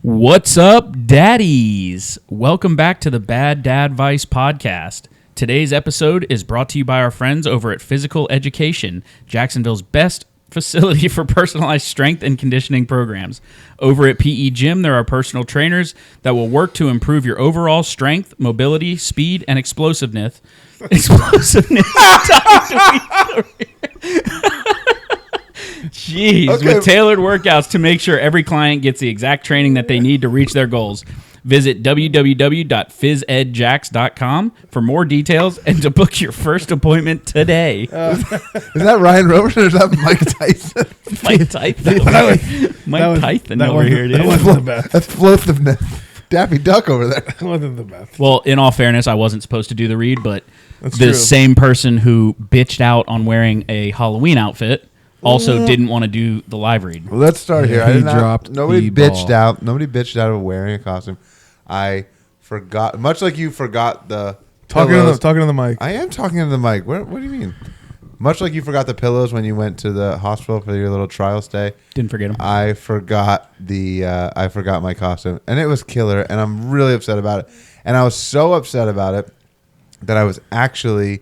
What's up, daddies? Welcome back to the Bad Dadvice podcast. Today's episode is brought to you by our friends over at Physical Education, Jacksonville's best facility for personalized strength and conditioning programs. Over at PE Gym, there are personal trainers that will work to improve your overall strength, mobility, speed, and explosiveness. Jeez, okay. With tailored workouts to make sure every client gets the exact training that they need to reach their goals. Visit www.phys-ed-jax.com for more details and to book your first appointment today. Is that Ryan Roberson or is that Mike Tyson? Mike Tyson. Mike Tyson over here, dude. That wasn't the best. That's explosiveness. Daffy Duck over there. That wasn't the best. Well, in all fairness, I wasn't supposed to do the read, but That's the true. same person who bitched out on wearing a Halloween outfit also didn't want to do the live read. Well, let's start here. Nobody bitched ball. out. Nobody bitched out of wearing a costume. I forgot, much like you forgot the Talking to the mic. I am talking to the mic. What do you mean? Much like you forgot the pillows when you went to the hospital for your little trial stay. Didn't forget them. I forgot my costume, and it was killer, and I'm really upset about it. And I was so upset about it that I was actually,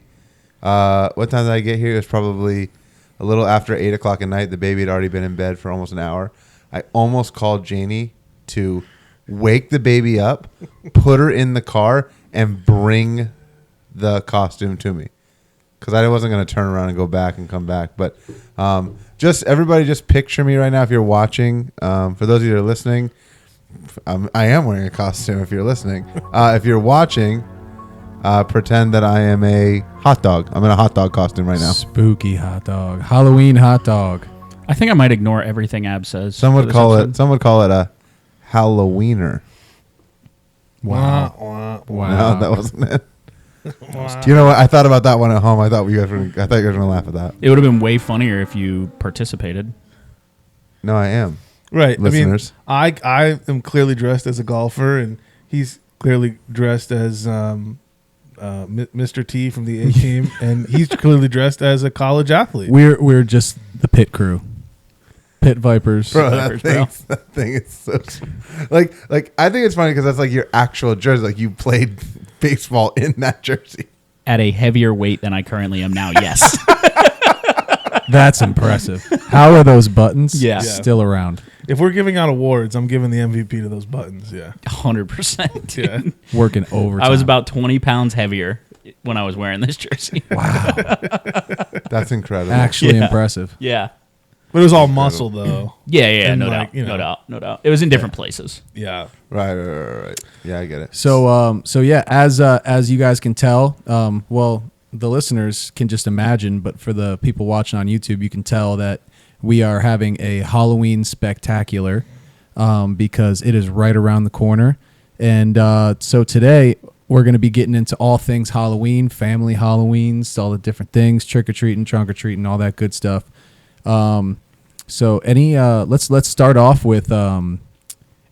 what time did I get here? It was probably a little after 8 o'clock at night. The baby had already been in bed for almost an hour. I almost called Janie to wake the baby up, put her in the car, and bring the costume to me. Because I wasn't going to turn around and go back and come back. But everybody just picture me right now if you're watching. For those of you that are listening, I am wearing a costume if you're listening. If you're watching, pretend that I am a hot dog. I'm in a hot dog costume right now. Spooky hot dog. Halloween hot dog. I think I might ignore everything Ab says. Some would call it a Halloweener. Wow. No, that wasn't it. Do you know what? I thought about that one at home. I thought you guys were going to laugh at that. It would have been way funnier if you participated. No, I am. Right. Listeners. I mean, I am clearly dressed as a golfer, and he's clearly dressed as Mr. T from the A-Team, and he's clearly dressed as a college athlete. We're just the pit crew. Pit Vipers. Bro, that thing is so... Like I think it's funny because that's like your actual jersey. Like you played baseball in that jersey. At a heavier weight than I currently am now, yes. That's impressive. How are those buttons still around? If we're giving out awards, I'm giving the MVP to those buttons, 100%. Yeah. Working overtime. I was about 20 pounds heavier when I was wearing this jersey. Wow. That's incredible. Actually impressive. Yeah. But it was all muscle, though. Yeah, And no like, doubt. No doubt. It was in different places. Yeah. Right. Yeah, I get it. So yeah, as you guys can tell, well, the listeners can just imagine, but for the people watching on YouTube, you can tell that we are having a Halloween spectacular because it is right around the corner. And so today we're going to be getting into all things Halloween, family Halloweens, all the different things, trick-or-treating, trunk-or-treating, all that good stuff. So let's start off with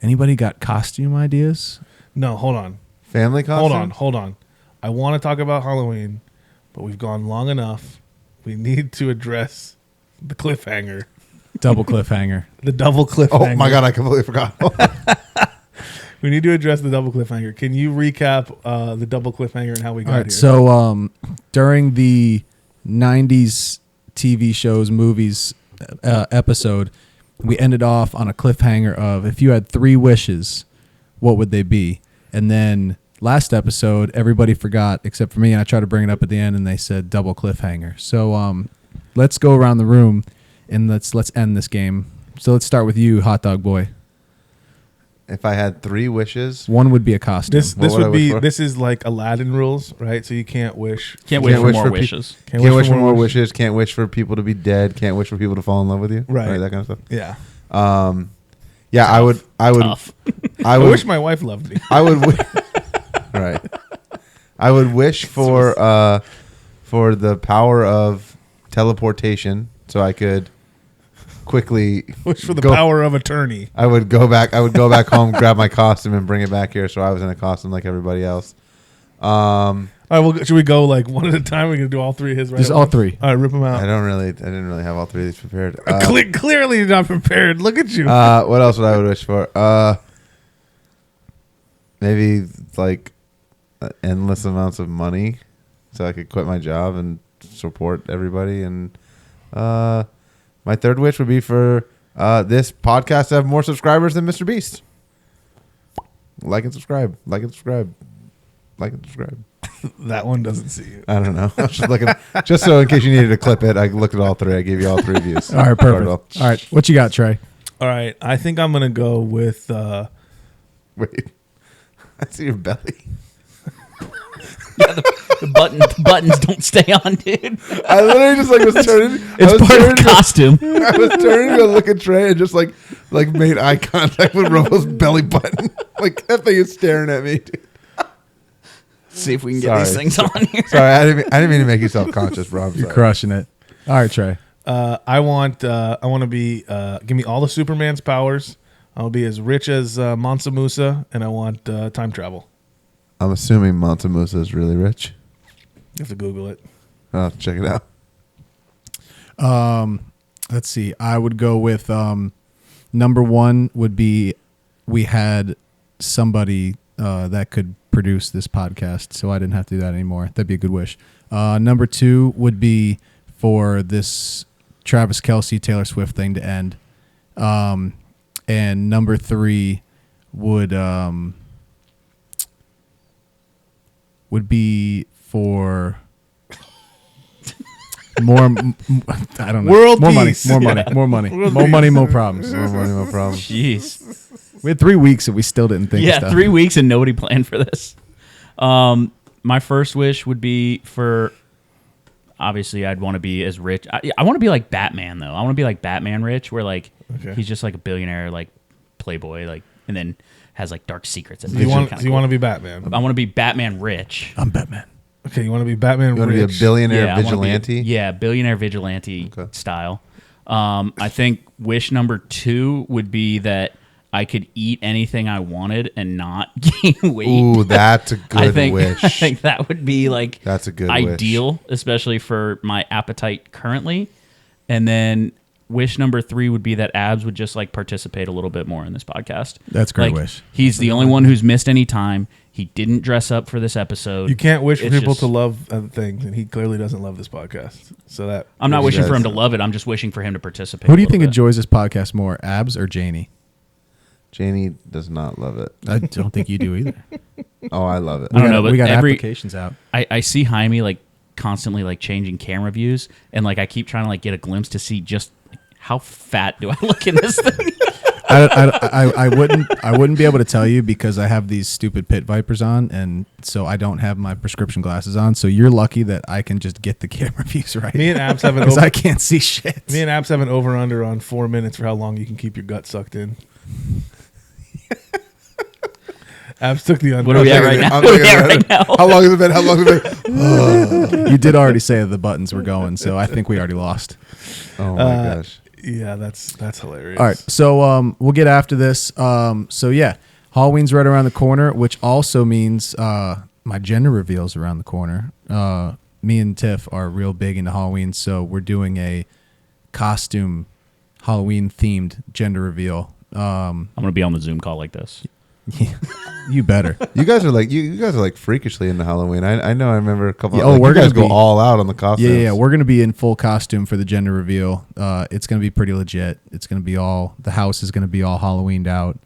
anybody got costume ideas? No, hold on. Family costume? Hold on. I want to talk about Halloween, but we've gone long enough. We need to address the cliffhanger. Double cliffhanger. The double cliffhanger. Oh my God, I completely forgot. We need to address the double cliffhanger. Can you recap the double cliffhanger and how we got here? So during the 90s TV shows, movies episode, we ended off on a cliffhanger of if you had 3 wishes, what would they be? And then last episode, everybody forgot except for me, and I tried to bring it up at the end, and they said double cliffhanger. So let's go around the room and let's end this game. So let's start with you, Hot Dog Boy. If I had 3 wishes, one would be a costume. This is like Aladdin rules, right? So you can't wish. Can't wish for more wishes. Can't wish for more wishes. Can't wish for people to be dead. Can't wish for people to fall in love with you. Right. That kind of stuff. Yeah. Yeah, Tough. I would. Tough. I wish my wife loved me. I would. Right. I would wish for the power of teleportation, so I could quickly wish for the power of attorney. I would go back home, grab my costume, and bring it back here, so I was in a costume like everybody else. All right, well, should we go like one at a time? We're gonna do all 3 of his right. Just all 3. All right, rip them out. I didn't really have all 3 of these prepared. Clearly you're not prepared. Look at you. What else would I wish for? maybe like endless amounts of money, so I could quit my job and support everybody. And my third wish would be for this podcast to have more subscribers than Mr. Beast. Like and subscribe. Like and subscribe. Like and subscribe. That one doesn't see you. I don't know. I was just looking, just so in case you needed to clip it, I looked at all three. I gave you all three views. All right, perfect. All right, what you got, Trey? All right, I think I'm gonna go with. Wait, I see your belly. Yeah, the buttons don't stay on, dude. I literally just like was turning. It's part of the costume. I was turning to look at Trey and just like made eye contact with Robo's belly button. Like that thing is staring at me, dude. See if we can get these things on here. Sorry, I didn't mean to make you self-conscious, bro. I'm You're sorry. crushing it. All right, Trey. I want to be. Give me all the Superman's powers. I'll be as rich as Mansa Musa, and I want time travel. I'm assuming Mansa Musa is really rich. You have to Google it. I'll check it out. Let's see. I would go with number one would be we had somebody that could produce this podcast, so I didn't have to do that anymore. That'd be a good wish. Number two would be for this Travis Kelce, Taylor Swift thing to end. And number three would be for more. I don't know. World more peace. money. More money. More money. World More peace. money. More problems. No money, no problem. Jeez. We had 3 weeks and we still didn't think. Yeah, of stuff. 3 weeks and nobody planned for this. My first wish would be for. Obviously, I'd want to be as rich. I want to be like Batman, though. I want to be like Batman rich, where like he's just like a billionaire, like playboy, like, and then has like dark secrets. Do you want to be Batman? I want to be Batman rich. I'm Batman. Okay, you want to be Batman You want to be a rich? billionaire I wanna be- vigilante? Billionaire vigilante style. I think wish number 2 would be that I could eat anything I wanted and not gain weight. Ooh, that's a good wish. I think that would be like That's a good ideal, especially for my appetite currently. And then wish number 3 would be that Abs would just like participate a little bit more in this podcast. That's a great Like, wish. He's the only one who's missed any time. He didn't dress up for this episode. You can't wish for It's people just- to love things, and he clearly doesn't love this podcast. So that I'm not He wishing for does. him to love it. I'm just wishing for him to participate. Who a do you little think bit. enjoys this podcast more, Abs or Janie? Janie does not love it. I don't think you do either. Oh, I love it. I don't know, but we got every- applications out. I see Jaime like constantly like changing camera views, and like I keep trying to like get a glimpse to see just how fat do I look in this thing. I wouldn't be able to tell you because I have these stupid pit vipers on, and so I don't have my prescription glasses on. So you're lucky that I can just get the camera views right. me and Abs have an because I can't see shit. me and Abs have an over under on 4 minutes for how long you can keep your gut sucked in. Abs took the under. What are we at right now? I'm What are we taking at it. right now? How long has it been? How long has it been? You did already say the buttons were going, so I think we already lost. Oh my gosh. Yeah, that's hilarious. All right, so we'll get after this. So yeah, Halloween's right around the corner, which also means my gender reveal's around the corner. Me and Tiff are real big into Halloween, so we're doing a costume Halloween themed gender reveal. I'm gonna be on the Zoom call like this. You better. You guys are like freakishly into Halloween. I know. I remember a couple. Yeah, like, we're you guys gonna go be- all out on the costumes. Yeah, we're gonna be in full costume for the gender reveal. It's gonna be pretty legit. It's gonna be the house is gonna be all Halloweened out.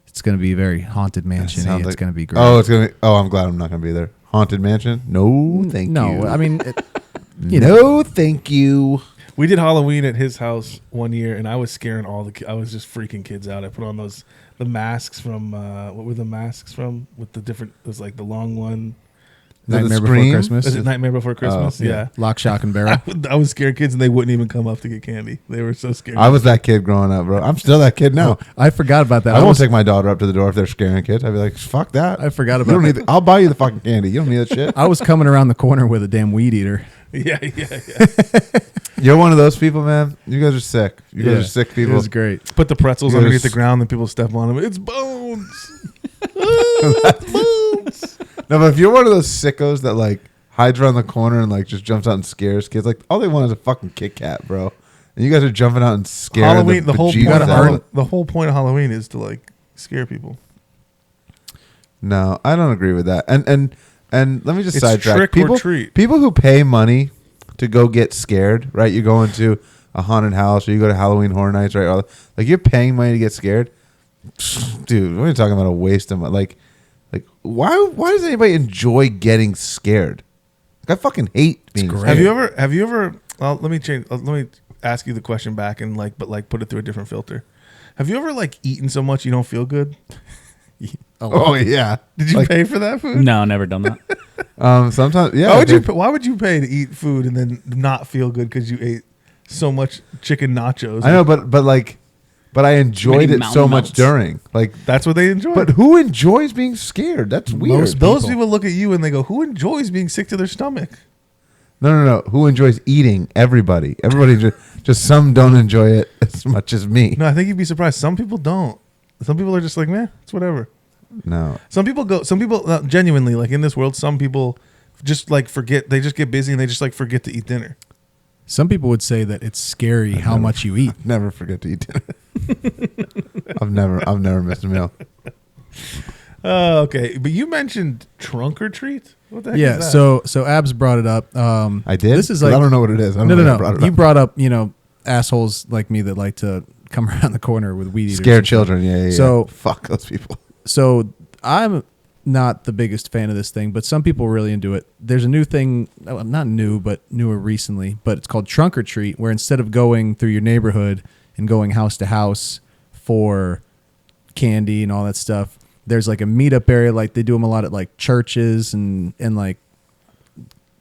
It's gonna be very haunted mansion. Sounds It's like- gonna be great. Oh, it's gonna. Oh, I'm glad I'm not gonna be there. Haunted mansion? No, thank you. no, I mean, no, thank you. We did Halloween at his house one year, and I was scaring I was just freaking kids out. I put on the masks from what were the masks from with the different? It was like the long one. Is it the Nightmare Before Scream? Christmas. Is it Nightmare Before Christmas? Yeah. Lock, shock, and barrel. I was scared kids, and they wouldn't even come up to get candy. They were so scared. I was that kid growing up, bro. I'm still that kid now. I forgot about that. I won't was- take my daughter up to the door if they're scaring kids. I'd be like, fuck that. I forgot You about don't need. that. I'll buy you the fucking candy. You don't need that shit. I was coming around the corner with a damn weed eater. yeah. You're one of those people, man. You guys are sick. You guys are sick It Oh. people. was great. Put the pretzels You guys- underneath the ground, and people step on them. It's bones. No, but if you're one of those sickos that like hides around the corner and like just jumps out and scares kids, like all they want is a fucking Kit Kat, bro. And you guys are jumping out and scaring Halloween. The whole bejesus point of out of them. the whole point of Halloween is to like scare people. No, I don't agree with that. And let me just It's sidetrack. trick or treat. People who pay money to go get scared, right? You go into a haunted house or you go to Halloween Horror Nights, right? Like you're paying money to get scared. Dude, we're talking about a waste of money. Like why does anybody enjoy getting scared? Like, I fucking hate being great. scared. Have you ever well, let me change let me ask you the question back and put it through a different filter. Have you ever like eaten so much you don't feel good? Oh yeah. Did you Like, pay for that food? No, never done that. sometimes yeah. Why would you pay to eat food and then not feel good because you ate so much chicken nachos? I know, but I enjoyed it so mountain much melts. during. Like, That's what they enjoy. but who enjoys being scared? That's weird. Most those people. people look at you and they go, "Who enjoys being sick to their stomach?" No. Who enjoys eating? Everybody. Just some don't enjoy it as much as me. No, I think you'd be surprised. Some people don't. Some people are just like, "Man, it's whatever." No. Some people genuinely, like in this world, some people just like forget. They just get busy and they just like forget to eat dinner. Some people would say that it's scary how much you eat. Never forget to eat dinner. I've never missed a meal. Okay, but you mentioned trunk or treat. What the heck Yeah, is that? so Abs brought it up. I did. This is 'Cause like I don't know what it is. I don't know why I brought it You up. brought up assholes like me that like to come around the corner with weed eaters. Scared children. Yeah. So- fuck those people. So I'm not the biggest fan of this thing, but some people are really into it. There's a new thing, not new, but newer recently, but it's called Trunk or Treat, where instead of going through your neighborhood and going house to house for candy and all that stuff, there's like a meetup area. Like they do them a lot at like churches and like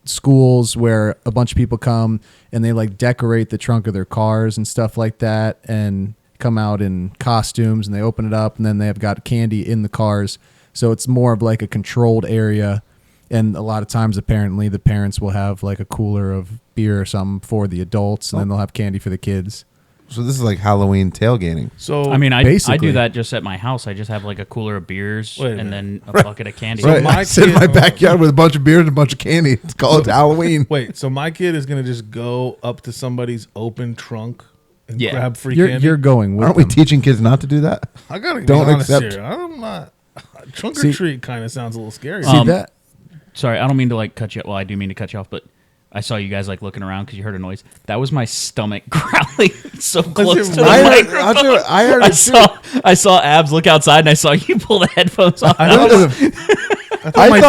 schools where a bunch of people come and they like decorate the trunk of their cars and stuff like that and come out in costumes and they open it up and then they have got candy in the cars. So it's more of like a controlled area. And a lot of times, apparently, the parents will have like a cooler of beer or something for the adults and then they'll have candy for the kids. So this is like Halloween tailgating. So I mean, I Basically. do that just at my house. I just have like a cooler of beers Wait a and minute. then a bucket of candy. Right. my I sit in kid- my backyard with a bunch of beers and a bunch of candy. It's called Halloween. wait, so my kid is gonna just go up to somebody's open trunk and Yeah. grab free You're, candy? you're going with Aren't we them. teaching kids not to do that? I gotta be Don't honest accept- here. I'm not. Trunk or See- treat kind of sounds a little scary. See Um, that? Sorry, I don't mean to like cut you. Well, I do mean to cut you off, but I saw you guys like looking around because you heard a noise. That was my stomach growling so close it to the right? microphone. I heard I it too. saw Abs look outside and I saw you pull the headphones off. I know. I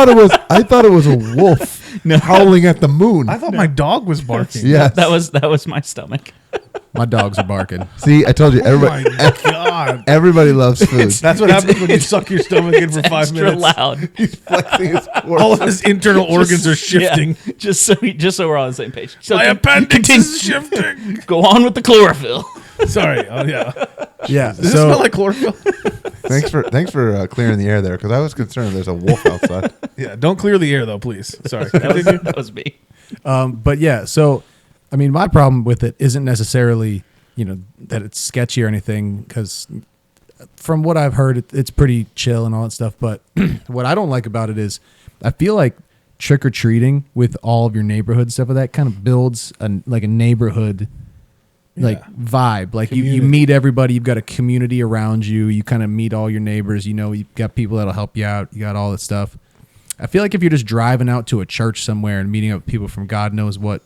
thought it was a wolf howling at the moon. I thought my dog was barking. Yes. that was my stomach. My dogs are barking. See, I told you. Oh my god. Everybody loves food. That's what happens when you suck your stomach in for 5 Extra minutes. loud. He's flexing his All of his internal organs are shifting. Yeah, just so we're on the same page. So My appendix continue- is shifting. Go on with the chlorophyll. Sorry. Oh yeah. Yeah. Does this So smell like chlorophyll? Thanks for clearing the air there because I was concerned there's a wolf outside. Yeah. Don't clear the air though, please. Sorry. That was me. But yeah, so I mean, my problem with it isn't necessarily, that it's sketchy or anything, because from what I've heard, it's pretty chill and all that stuff. But what I don't like about it is, I feel like trick or treating with all of your neighborhood stuff like that kind of builds a neighborhood vibe. Like you Community. meet everybody, you've got a community around you. You kind of meet all your neighbors. You've got people that'll help you out. You got all that stuff. I feel like if you're just driving out to a church somewhere and meeting up with people from God knows what,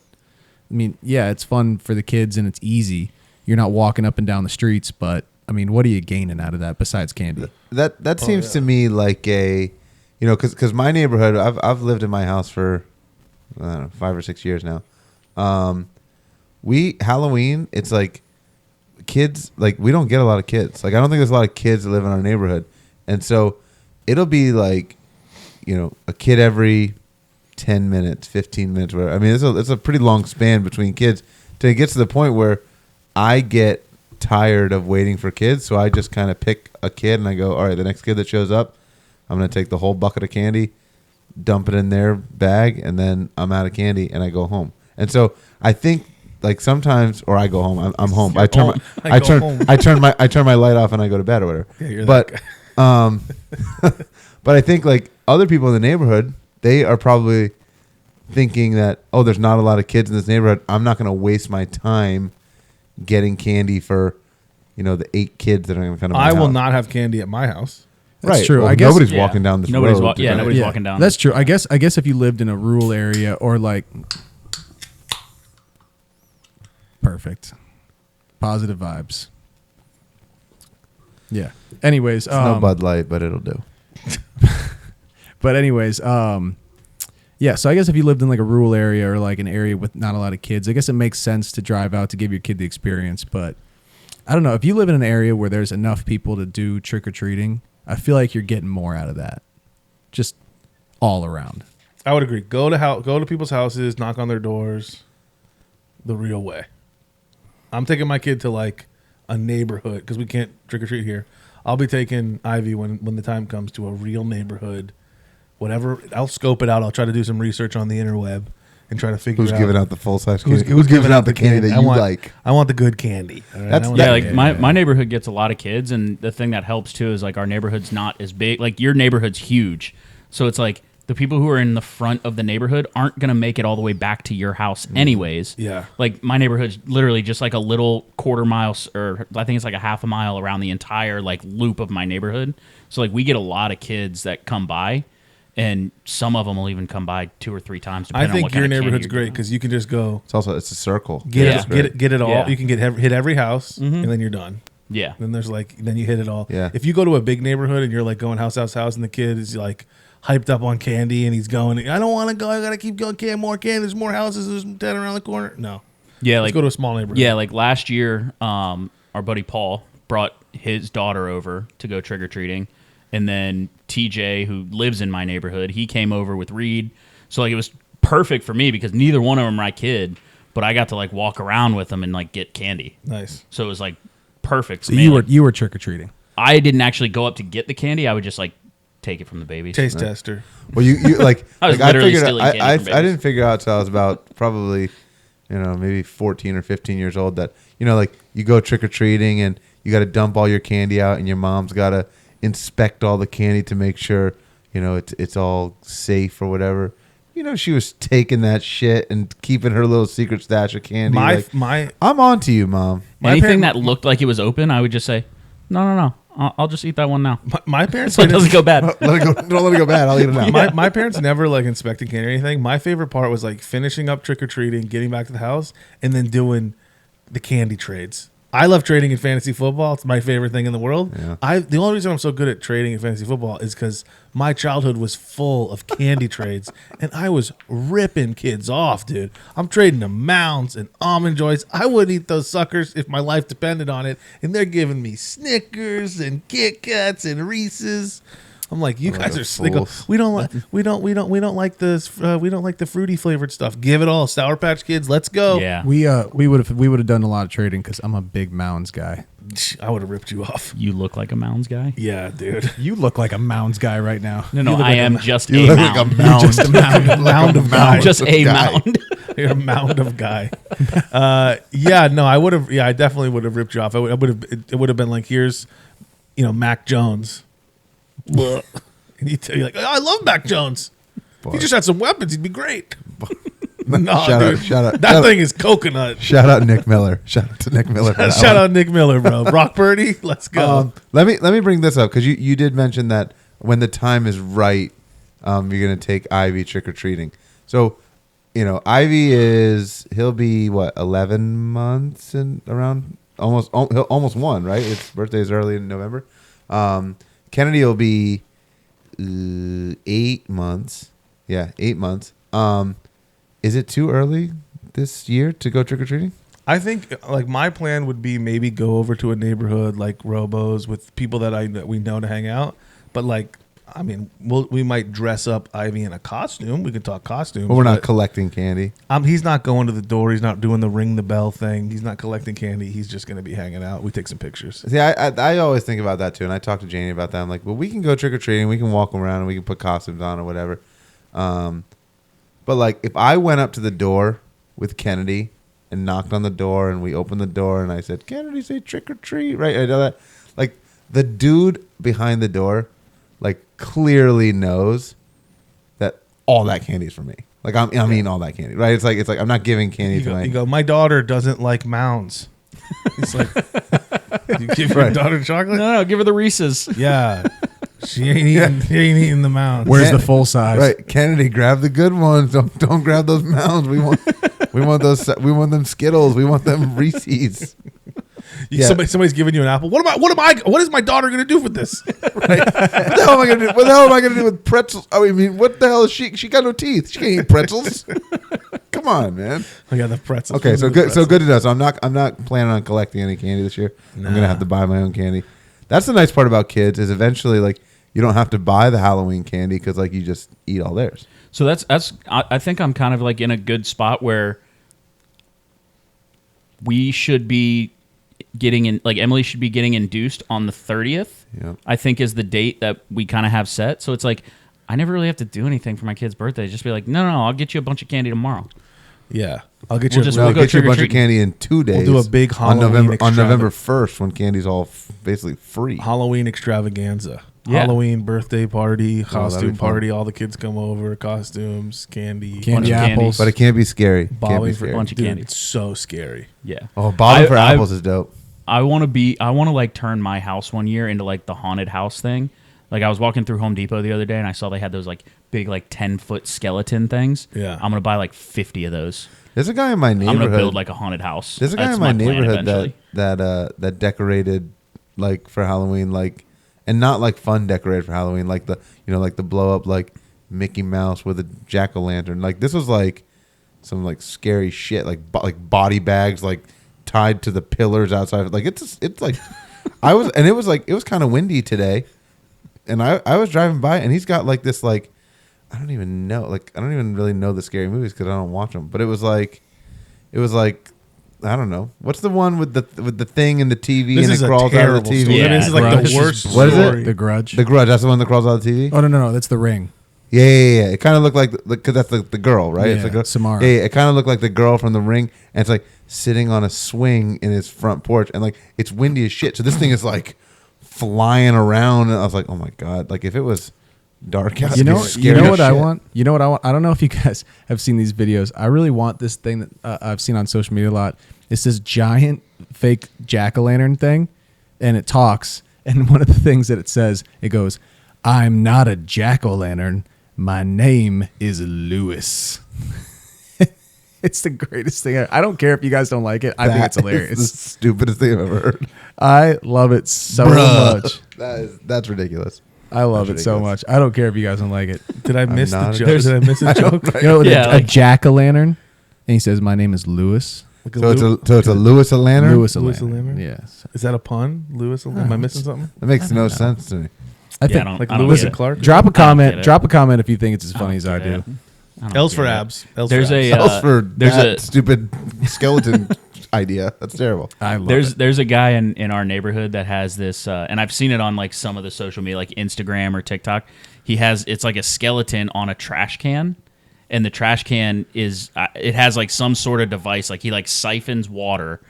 I mean, yeah, it's fun for the kids and it's easy. You're not walking up and down the streets, but I mean, what are you gaining out of that besides candy? That seems to me like a, because my neighborhood, I've lived in my house for I don't know, 5 or 6 years now. Halloween, it's like kids, like we don't get a lot of kids. Like I don't think there's a lot of kids that live in our neighborhood, and so it'll be like, a kid every 10 minutes, 15 minutes, whatever. I mean, it's a pretty long span between kids till it gets to the point where I get tired of waiting for kids, so I just kind of pick a kid and I go, all right, the next kid that shows up, I'm going to take the whole bucket of candy, dump it in their bag, and then I'm out of candy and I go home. And so I think like sometimes, or I go home, I'm home. I turn my light off and I go to bed or whatever. Yeah, you're but that guy. but I think like other people in the neighborhood, they are probably thinking that, oh, there's not a lot of kids in this neighborhood. I'm not going to waste my time getting candy for, the 8 kids that are going to come to my I will house. not have candy at my house. That's Right. true. Well, I guess nobody's walking down this nobody's road. yeah, nobody's walking down. That's true. I guess if you lived in a rural area or like perfect. Positive vibes. Yeah. Anyways, It's no Bud Light, but it'll do. but anyways, yeah, so I guess if you lived in like a rural area or like an area with not a lot of kids, I guess it makes sense to drive out to give your kid the experience, but I don't know. If you live in an area where there's enough people to do trick-or-treating, I feel like you're getting more out of that. Just all around. I would agree. Go to people's houses, knock on their doors, the real way. I'm taking my kid to like a neighborhood because we can't trick or treat here. I'll be taking Ivy when the time comes to a real neighborhood. Whatever, I'll scope it out. I'll try to do some research on the interweb and try to figure Who's out giving out the full size candy? who's giving out the candy that you like? I want the good candy. All right? That's- I want Yeah, the- like my neighborhood gets a lot of kids, and the thing that helps too is like our neighborhood's not as big. Like your neighborhood's huge, so it's like the people who are in the front of the neighborhood aren't gonna make it all the way back to your house anyways. Yeah. Like my neighborhood's literally just like a little quarter mile, or I think it's like a half a mile around the entire like loop of my neighborhood. So like we get a lot of kids that come by. And some of them will even come by 2 or 3 times. I Depending on think what your kind of neighborhood's candy great you're giving. because you can just go It's a circle. get Yeah. it, get it all. Yeah. You can hit every house and then you're done. Yeah. Then then you hit it all. Yeah. If you go to a big neighborhood and you're like going house, and the kid is like hyped up on candy and he's going, I don't want to go. I got to keep going. More candy. There's more houses. There's 10 around the corner. No. Yeah, Let's like go to a small neighborhood. Yeah, like last year, our buddy Paul brought his daughter over to go trick or treating, and then TJ, who lives in my neighborhood, he came over with Reed. So like it was perfect for me because neither one of them are my kid, but I got to like walk around with them and like get candy. Nice. So it was like perfect. So for me. you were Like, trick-or-treating. I didn't actually go up to get the candy. I would just like take it from the babies. Taste tester. Well, you like I was like, literally figured stealing I candy from didn't figure out till I was about probably maybe 14 or 15 years old that like you go trick or treating and you got to dump all your candy out and your mom's got to inspect all the candy to make sure it's all safe or whatever. She was taking that shit and keeping her little secret stash of candy. I'm on to you, Mom. Anything that looked like it was open, I would just say, no. I'll just eat that one now. My parents So it doesn't go bad. Don't let it go bad. I'll eat it now. My parents never like inspected candy or anything. My favorite part was like finishing up trick or treating, getting back to the house, and then doing the candy trades. I love trading in fantasy football. It's my favorite thing in the world. Yeah. The only reason I'm so good at trading in fantasy football is because my childhood was full of candy trades, and I was ripping kids off, dude. I'm trading them Mounds and Almond Joys. I wouldn't eat those suckers if my life depended on it, and they're giving me Snickers and Kit Kats and Reese's. I'm like, you guys are sick. We don't like the fruity flavored stuff. Give it all, Sour Patch Kids. Let's go. Yeah. We would have done a lot of trading because I'm a big Mounds guy. I would have ripped you off. You look like a Mounds guy. Yeah, dude. You look like a Mounds guy right now. No, I am just a You look mound. like a mound. Just a mound. Mound of guy. Just a guy. mound. You're a mound of guy. I would have. Yeah, I definitely would have ripped you off. It would have been like, here's, Mac Jones. And you're like, I love Mac Jones. If he just had some weapons, he'd be great. No, Shout out. That thing is coconut. Shout out Nick Miller. Shout out to Nick Miller. for that Shout one. out Nick Miller, bro. Rock Birdie, let's go. Let me bring this up because you did mention that when the time is right, you're gonna take Ivy trick or treating. So, Ivy he'll be what 11 months and around almost 1, right? Its birthday is early in November. Kennedy will be 8 months. Yeah, 8 months. Is it too early this year to go trick or treating? I think like my plan would be maybe go over to a neighborhood like Robo's with people that we know to hang out. But like, I mean, we might dress up Ivy in a costume. We could talk costumes. But we're not collecting candy. He's not going to the door. He's not doing the ring the bell thing. He's not collecting candy. He's just going to be hanging out. We take some pictures. See, I always think about that too, and I talk to Janie about that. I'm like, well, we can go trick or treating. We can walk around and we can put costumes on or whatever. But like, if I went up to the door with Kennedy and knocked on the door and we opened the door and I said, Kennedy, say trick or treat, right? I know that. Like, the dude behind the door, like, clearly knows that all that candy is for me. Like, I'm eating all that candy, right? It's like I'm not giving candy to You go, my daughter doesn't like Mounds. It's like, you give your daughter chocolate? No, give her the Reese's. Yeah. She ain't eating the mounds. Where's the full size? Right, Kennedy, grab the good ones. Don't grab those mounds. We want those. We want them Skittles. We want them Reese's. Yeah. Somebody's giving you an apple. What is my daughter gonna do with this? Right? What the hell am I gonna do? What the hell am I gonna do with pretzels? I mean, what the hell is she? She got no teeth. She can't eat pretzels. Come on, man. I got the pretzels. Okay, so good. So good to know. So I'm not planning on collecting any candy this year. I'm gonna have to buy my own candy. That's the nice part about kids is eventually like you don't have to buy the Halloween candy because like you just eat all theirs. So that's I think I'm kind of like in a good spot where we should be getting in, like Emily should be getting induced on the 30th. Yep. I think is the date that we kind of have set. So it's like I never really have to do anything for my kid's birthday. Just be like, no, I'll get you a bunch of candy tomorrow. Yeah, I'll get We'll you. just- No, we'll go get you a bunch of trick-or-treating. candy in 2 days. We'll do a big on Halloween November 1st when candy's all basically free. Halloween extravaganza. Yeah. Halloween birthday party, that'd be costume fun. party. All the kids come over. Costumes, candy, Bunch Candy of apples. candies. But it can't be scary. Can't be bobbing for scary. bunch of Dude, candy. it's so scary. Yeah. Oh, bobbing for I- apples is dope. I want to like turn my house one year into like the haunted house thing. Like I was walking through Home Depot the other day and I saw they had those like big like 10-foot skeleton things. Yeah. I'm gonna buy like 50 of those. There's a guy in my I'm neighborhood. gonna build like a haunted house. There's a guy That's in my plan neighborhood eventually. that decorated like for Halloween, like, and not like fun decorated for Halloween, like the like the blow up like Mickey Mouse with a jack o' lantern. Like this was like some like scary shit, like body bags like tied to the pillars outside. Like it's like it was kind of windy today, and I was driving by and he's got like this like. I don't even really know the scary movies because I don't watch them. But it was like, I don't know. What's the one with the thing in the TV This and is it a crawls out of terrible the TV? story. Yeah, This is like Grudge. the worst. What is it? story. The Grudge. The Grudge. That's the one that crawls out of the TV. Oh no, that's The Ring. Yeah. It kind of looked like because that's the girl, right? Yeah, It's the girl. Samara. Yeah, it kind of looked like the girl from The Ring, and it's like sitting on a swing in his front porch, and like it's windy as shit. So this thing is like flying around, and I was like, oh my god! Like if it was dark out, You know what I shit. want? You know what I want? I don't know if you guys have seen these videos. I really want this thing that I've seen on social media a lot. It's this giant fake jack-o'-lantern thing, and it talks. And one of the things that it says, it goes, "I'm not a jack-o'-lantern. My name is Lewis." It's the greatest thing. I don't care if you guys don't like it. I think it's That hilarious. is the stupidest thing I've ever heard. I love it so Bruh. much. That's ridiculous. I love it That's so ridiculous. much. I don't care if you guys don't like it. Did I miss the not a- joke? Did I miss a joke? You know, Yeah, a like- jack-o'-lantern, and he says, "My name is Lewis." Like a So it's a Lewis a lantern. Lewis Lewis Lantern. Lantern? Yes. Is that a pun? Lewis? Am I missing something? That makes no sense to me. I Yeah, think. I don't, Like I don't Lewis get and it. Clark? Drop a get comment. it. Drop a comment if you think it's as I funny don't as I get it. do. I don't L's get for it. abs. L's There's for abs. a Else for there's that a stupid skeleton idea. That's terrible. I love it. there's a guy in our neighborhood that has this, and I've seen it on like some of the social media, like Instagram or TikTok. It's like a skeleton on a trash can, and the trash can is it has like some sort of device, like he like siphons water,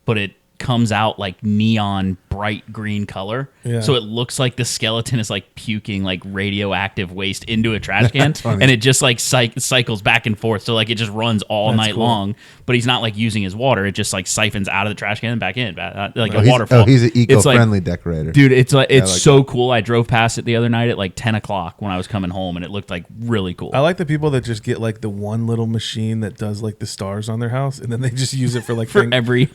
but it comes out like neon bright green color. Yeah. So it looks like the skeleton is like puking like radioactive waste into a trash can, funny. and it just like cycles back and forth. So like it just runs all That's night cool. long, but he's not like using his water. It just like siphons out of the trash can and back in, like Oh, a he's, waterfall. he's an It's like- eco-friendly decorator. Dude, it's like it's like so cool. I drove past it the other night at like 10 o'clock when I was coming home, and it looked like really cool. I like the people that just get like the one little machine that does like the stars on their house, and then they just use it for like For every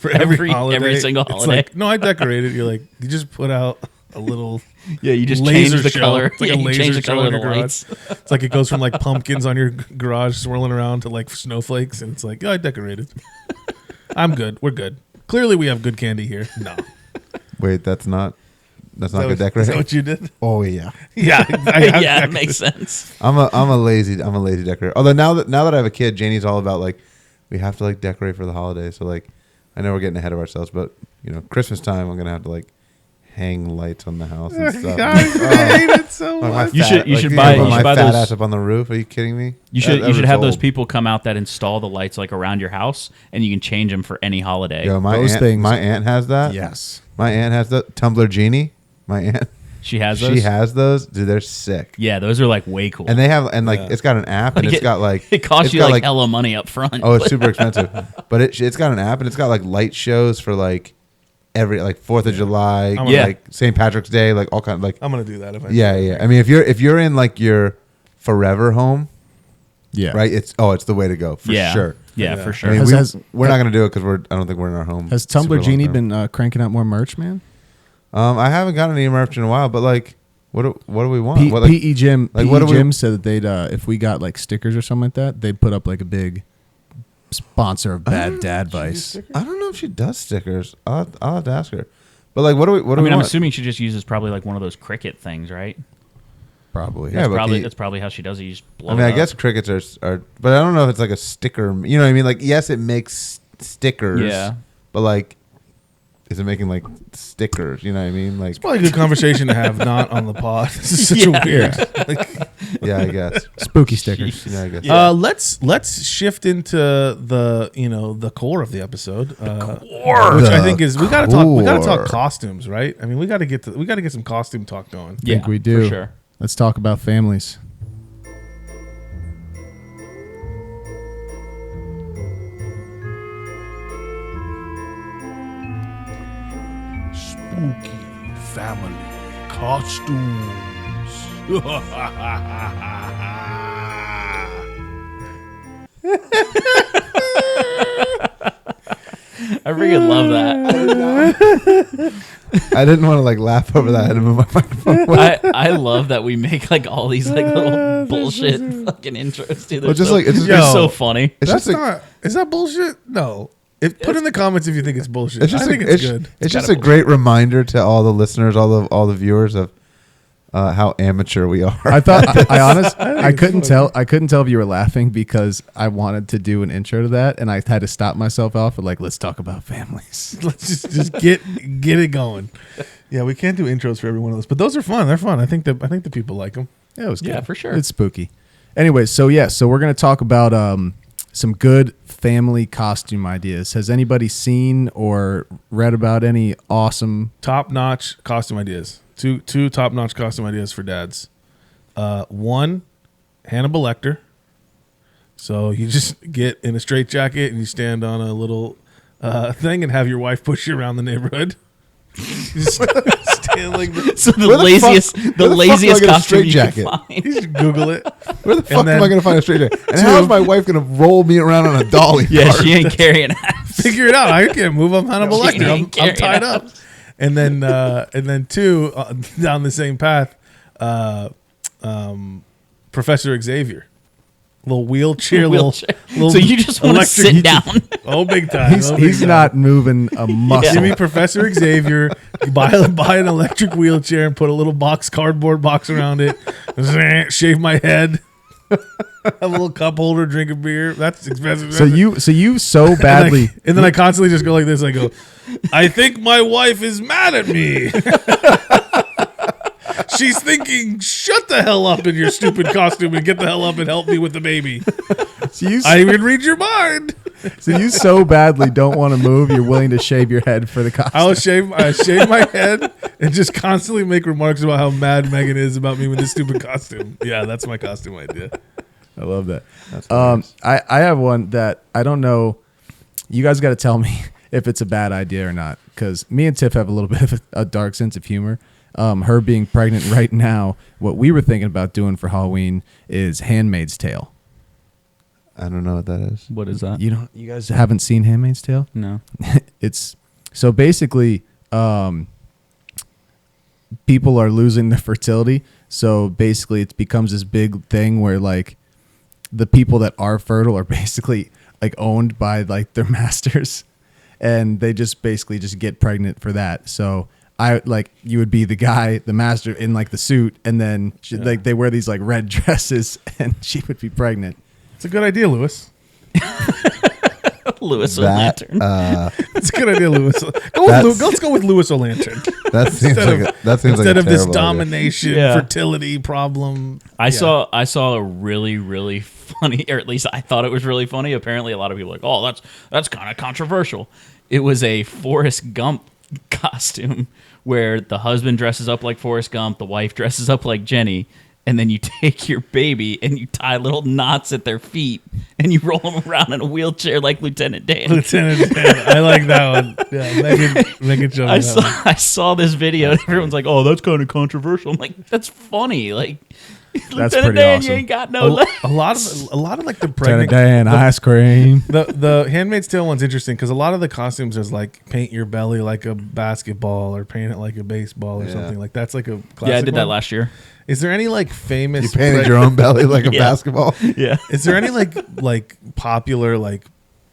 single It's holiday. like, no, I decorated. You're like, you just put out a little Yeah, you just laser change the show. color. It's like Yeah, a you laser change the show color in of the your lights. garage. It's like it goes from like pumpkins on your garage swirling around to like snowflakes, and it's like, oh, I decorated. I'm good. We're good. Clearly, we have good candy here. No, Wait, that's not good Is that decorating. what you did? Oh yeah, Yeah, Yeah, it makes sense. I'm a lazy decorator. Although now that I have a kid, Janie's all about like we have to like decorate for the holidays. So like I know we're getting ahead of ourselves, but Christmas time I'm gonna have to like hang lights on the house and stuff. I hate it so My much. You should- fat- you should you buy- put you my should buy fat those- ass up on the roof. Are you kidding me? You should That have those old. people come out that install the lights like around your house, and you can change them for any holiday. Yo, Those things- my aunt has that. Yes. My aunt has the Tumblr Genie. My aunt, She has those. she has those. Dude, they're sick. Yeah, those are like way cool. And they have like Yeah. it's got an app and Like it's got like it costs it's you got, like hella money up front. oh, it's super expensive. But it's got an app and it's got like light shows for like every like 4th of July, Yeah. like St. Patrick's Day, like all kind of like I'm gonna do that if I. yeah. I mean, if you're in like your forever home, Yeah. right? It's the way to go for Yeah. sure. Yeah, Yeah. for I sure. mean, Has- we're not gonna do it because I don't think we're in our home. Has super Tumblr long Genie term. been cranking out more merch, man? I haven't gotten any merch in a while, but like, what do we want? P- What, like, PE Jim, like, PE what do we- Jim said that they'd if we got like stickers or something like that, they'd put up like a big sponsor of Bad Dadvice. I don't know if she does stickers. I'll have to ask her. But like, what do we? What do I mean, we I'm want? assuming she just uses probably like one of those cricket things, right? Probably. Yeah, but That's probably how she does it. You just blow I mean, it I up. guess crickets are, but I don't know if it's like a sticker. You know what I mean? Like, yes, it makes stickers. Yeah. But like, is it making like stickers? You know what I mean? Like, Probably a good conversation to have, not on the pod. This is such Yeah. a weird. Like, yeah, I guess. Spooky stickers. Yeah, I guess. Yeah. let's shift into the core of the episode, which The I think is we gotta talk core. costumes, right? I mean, we gotta get some costume talk going. Yeah, think we do. for sure. Let's talk about families. Spooky family costumes. I freaking love that. I didn't want to like laugh over that. I had to move my microphone. I love that we make like all these like little bullshit fucking intros to Well, just like it's just, they're Yo. so funny. it's That's just like, not. Is that bullshit? No. Put in the comments if you think it's bullshit. it's just I think like, it's good. It's just kinda a great reminder to all the listeners, all the viewers of how amateur we are. I thought I it's couldn't funny. tell if you were laughing because I wanted to do an intro to that and I had to stop myself off with like, let's talk about families. Let's just get it going. Yeah, we can't do intros for every one of those, but those are fun. They're fun. I think the people like them. Yeah, it was good. Yeah, for sure. It's spooky. Anyway, so we're gonna talk about some good family costume ideas. Has anybody seen or read about any awesome? Top notch costume ideas. Two top notch costume ideas for dads. One, Hannibal Lecter. So you just get in a straitjacket and you stand on a little thing and have your wife push you around the neighborhood. Just stand like this. So the Where the laziest, fuck- the where the fuck do I laziest get a costume you can straitjacket? find. You just Google it. Where the fuck then- am I going to find a straight jacket? And how is my wife going to roll me around on a dolly? Yeah, cart? she ain't carrying ass. Figure it out. I can't move. I'm Hannibal She Lecter. ain't I'm carrying tied up. ass. And then two, down the same path, Professor Xavier. Little wheelchair, Wheelchair. little So you just want to electric- sit down. Oh, big time. He's Oh, big time. not moving a muscle. Give me Professor Xavier. Buy an electric wheelchair and put a little cardboard box around it. Shave my head. Have a little cup holder, drink a beer. That's expensive. So you so badly. And then I constantly just go like this. I go, I think my wife is mad at me. She's thinking, shut the hell up in your stupid costume and get the hell up and help me with the baby. So you, I can read your mind. so you so badly don't want to move. You're willing to shave your head for the costume. I shave my head and just constantly make remarks about how mad Megan is about me with this stupid costume. Yeah, that's my costume idea. I love that. That's hilarious. I have one that I don't know. You guys got to tell me if it's a bad idea or not, because me and Tiff have a little bit of a dark sense of humor. Her being pregnant right now, what we were thinking about doing for Halloween is Handmaid's Tale. I don't know what that is. What is that? You guys haven't seen Handmaid's Tale? No. It's so basically people are losing their fertility. So basically it becomes this big thing where like the people that are fertile are basically like owned by like their masters, and they just basically just get pregnant for that. So you would be the guy, the master in like the suit, and then like they wear these like red dresses and she would be pregnant. It's a good idea, Lewis. Lewis That O'Lantern. It's a good idea, Lewis. Let's go with Lewis O'Lantern. that seems Instead like of- that seems like Instead a of this terrible idea. domination, Yeah. fertility problem. I saw a really, really funny, or at least I thought it was really funny. Apparently, a lot of people are like, oh, that's kind of controversial. It was a Forrest Gump costume where the husband dresses up like Forrest Gump, the wife dresses up like Jenny, and then you take your baby and you tie little knots at their feet and you roll them around in a wheelchair like Lieutenant Dan. Lieutenant Dan. I like that one. Yeah, Megan showed me that one. I saw this video and everyone's like, "Oh, that's kind of controversial." I'm like, "That's funny." Like, That's Lieutenant pretty Dan, awesome. you ain't got no legs. A lot of like the Lieutenant pregnant Dan, ice cream. the Handmaid's Tale one's interesting because a lot of the costumes is like paint your belly like a basketball or paint it like a baseball or Yeah. something like that's like a classic Yeah, I did that one. last year. Is there any like famous You painted your own belly like a Yeah. basketball. Yeah. Is there any like popular like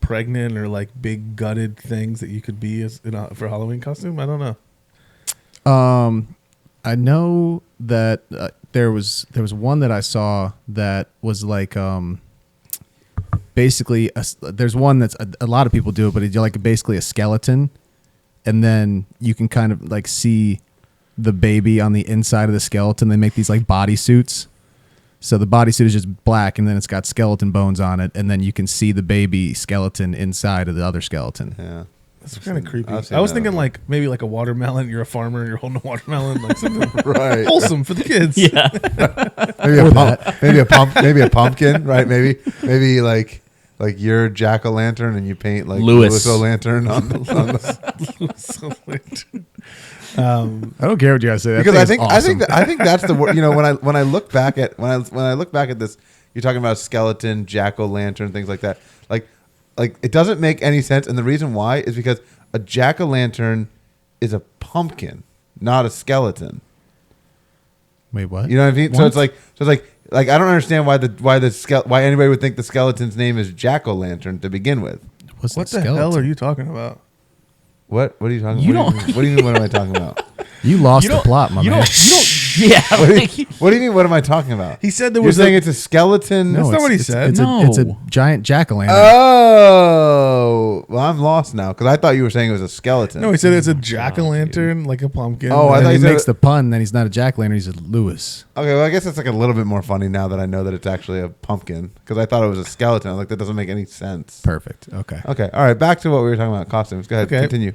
pregnant or like big gutted things that you could be as for Halloween costume? I don't know. I know that there was one that I saw that was like basically there's one that's a lot of people do it, but it's like basically a skeleton, and then you can kind of like see the baby on the inside of the skeleton. They make these like bodysuits. So the bodysuit is just black, and then it's got skeleton bones on it, and then you can see the baby skeleton inside of the other skeleton. Yeah. That's kind of creepy. I've seen I was that thinking before. like maybe like a watermelon. You're a farmer and you're holding a watermelon, like something Right. wholesome for the kids. Yeah. Maybe a pumpkin, right? Maybe like you're Jack o' Lantern and you paint like Lewis. O'Lantern on the I don't care what you guys say. That because thing is I awesome. think that's the word. You know, when I look back at this, you're talking about skeleton, Jack o' Lantern, things like that. Like it doesn't make any sense, and the reason why is because a Jack o' Lantern is a pumpkin, not a skeleton. Wait, what? You know what I mean? What? So it's like I don't understand why anybody would think the skeleton's name is Jack o' Lantern to begin with. What's What the the skeleton? hell are you talking about? What are you talking? You what don't- Do you mean? What am I talking about? You lost You the don't- plot, my you man. Yeah. What do, like- you, what do you mean? What am I talking about? He said there You're was saying it's a skeleton. That's not what he it's- said. It's a No. giant jack-o'-lantern. Oh, well, I'm lost now because I thought you were saying it was a skeleton. no. He said it's a jack o' lantern, like a pumpkin. Oh, I and thought he you said makes it- the pun, then he's not a jack-o'-lantern, he's a Lewis. Okay, well, I guess it's like a little bit more funny now that I know that it's actually a pumpkin because I thought it was a skeleton. I was like, that doesn't make any sense. Perfect. Okay. Okay, all right, back to what we were talking about, costumes. Go ahead, Okay. continue.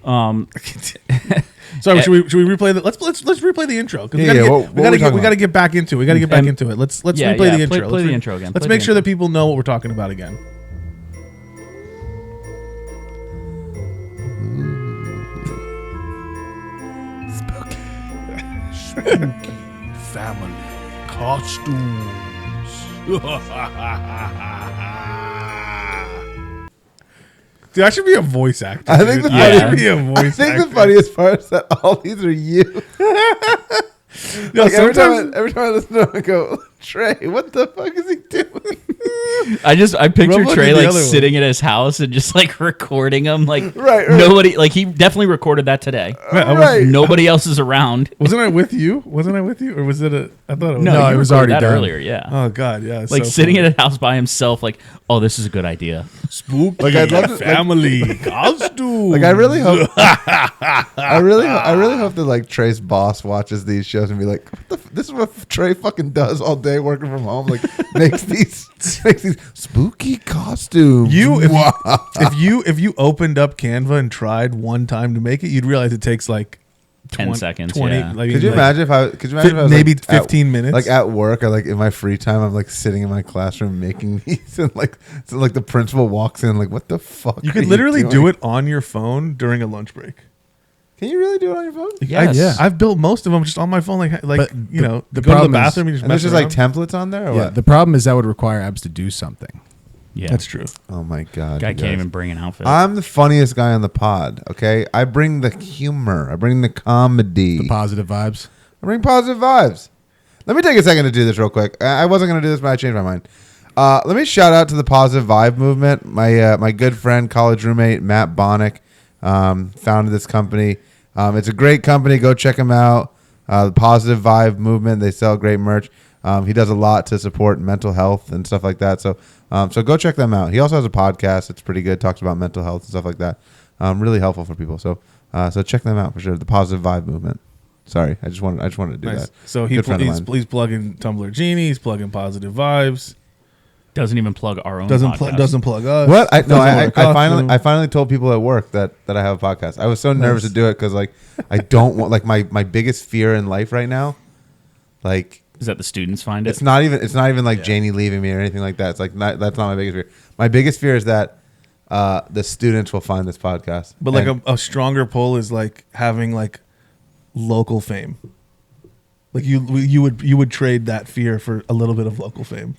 So should we replay the let's replay the intro because Yeah, we what were we talking gotta get back into it. We gotta get back And- into it. Let's Yeah, replay yeah, the play- intro. play Let's the intro again. Let's Play make the sure that intro. people know what we're talking about again. Family costumes. Dude, I should be a voice actor. I think dude. the I funny- should be a I voice think actor. the funniest part is that all these are you. No, Like every sometimes- time I listen to him, I go, Trey, what the fuck is he doing? I picture Rub Trey look at the like other one. sitting at his house and just like recording him. Like Right. nobody, like he definitely recorded that today. I was- Right. Nobody else is around. Wasn't I with you? Wasn't I with you? Or was it a I thought it was No, you it was recorded already that done. earlier. Yeah. Oh god, yeah. it's like so sitting funny. at a house by himself, like, oh, this is a good idea. spooky Like, I'd love to- like- family costume. Like I really hope, I really hope that like Trey's boss watches these shows and be like, this is what Trey fucking does all day working from home. Like makes these spooky costumes. If you opened up Canva and tried one time to make it, you'd realize it takes like 10 seconds, 20. yeah. Like, Could you like, imagine if I? Could you imagine if I was maybe like, at- 15 minutes? Like at work or like in my free time, I'm like sitting in my classroom making these, and like so like the principal walks in, like, what the fuck? You are could literally doing? do it on your phone during a lunch break. Can you really do it on your phone? Yes. Yeah. I've built most of them just on my phone. Like But you know, the go to the problem is- bathroom. You just And mess there's just like around. templates on there. Or Yeah, what? the problem is that would require Abs to do something. Yeah. That's true. Oh my god, Guy you can't guys. even bring an outfit. I'm the funniest guy on the pod. Okay, I bring the humor. I bring the comedy. The positive vibes. I bring positive vibes. Let me take a second to do this real quick. I wasn't going to do this, but I changed my mind. Let me shout out to the positive vibe movement. My good friend, college roommate Matt Bonnick, founded this company. It's a great company. Go check him out. The positive vibe movement. They sell great merch. He does a lot to support mental health and stuff like that. So go check them out. He also has a podcast. It's pretty good. Talks about mental health and stuff like that. Really helpful for people. So check them out for sure. The positive vibe movement. Sorry, I just wanted to do Nice. that. So Good friend of mine. he's plugging Tumblr Genie. He's plugging Positive Vibes. Doesn't even plug our own Doesn't podcast. plug us. What? I Doesn't work finally costume. told people at work that I have a podcast. I was so nervous to do it because like I don't want like my biggest fear in life right now, like Is that the students find it? It's not even like Janie leaving me or anything like that. It's like that's not my biggest fear. My biggest fear is that the students will find this podcast. But like a stronger pull is like having like local fame. Like you would trade that fear for a little bit of local fame.